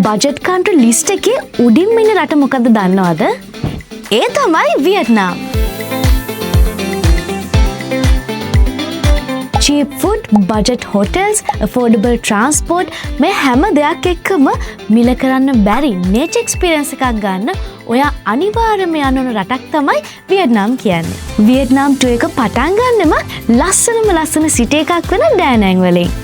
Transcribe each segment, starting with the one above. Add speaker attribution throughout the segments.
Speaker 1: Budget country list එකේ උඩින්ම ඉන්න රට මොකද්ද දන්නවද? ඒ තමයි Vietnam. cheap food, budget hotels, affordable transport මේ හැම දෙයක් එක්කම මිල කරන්න බැරි nature experience එකක් ගන්න ඔයා අනිවාර්යයෙන්ම යන්න ඕන රටක් තමයි වියට්නාම් කියන්නේ. වියට්නාම් ටූර් එක පටන් ගන්නෙම ලස්සන සිටි එකක් වෙන ඩා නං වලින්.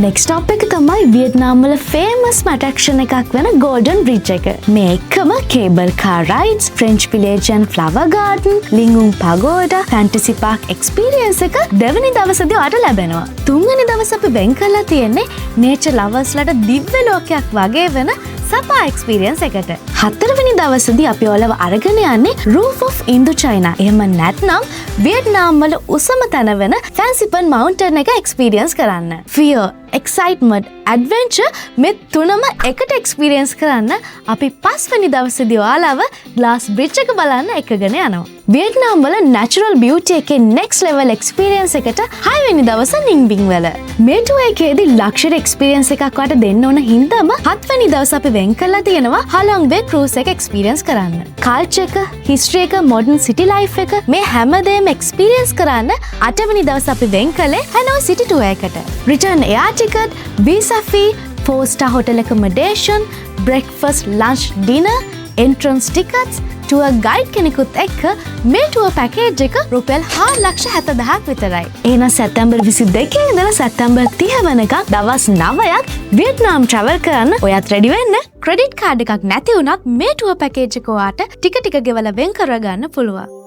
Speaker 1: next stop එක තමයි වියට්නාම් වල famous attraction එකක් වෙන Golden Bridge එක. මේ එකම cable car rides, French village and flower garden, Linggung Pagoda, fantasy park experience එක දෙවෙනි දවසේදී ඔයාලට ලැබෙනවා. තුන්වෙනි දවසේ අපි වෙන් කරලා තියෙන්නේ nature lovers ලට දිව්‍ය ලෝකයක් වගේ වෙන සපා experience එකට. හතරවෙනි දවසේදී අපි ඔයාලව අරගෙන යන්නේ Roof of Indochina. එහෙම නැත්නම් වියට්නාම් වල උසම තැන වෙන Fansipan Mountain එක experience කරන්න. Fear, excitement, adventure මේ තුනම එකට experience කරන්න අපි පස්වෙනි දවසේදී ඔයාලව glass bridge එක බලන්න එකගෙන යනවා. වියට්නාම් වල natural beauty එකේ next level experience එකට 6 වෙනි දවසේ නිංබින් වල. මේ tour එකේදී luxury experience එකක් වට දෙන්න ඕන හින්දාම 7 වෙනි දවසේ අපි වෙන් කරලා තියෙනවා Halong Bay cruise එක experience කරන්න. culture එක, history එක, modern city life එක මේ හැමදේම experience කරන්න 8 වෙනි දවසේ අපි වෙන් කළේ Hanoi city tour එකට. return air ticket, visa fee, 4-star hotel accommodation, breakfast, lunch, dinner, entrance tickets, tour guide කෙනෙකුත් එක්ක මේ tour package එක රුපියල් 4,70,000ක් විතරයි. එහෙනම් සැප්තැම්බර් 22 ඉඳලා සැප්තැම්බර් 30 වෙනකම් දවස් 9ක් වියට්නාම් travel කරන්න ඔයත් ready වෙන්න. credit card එකක් නැති වුණත් මේ tour package එක ඔයාට ටික ගෙවලා වෙන් කරගන්න පුළුවන්.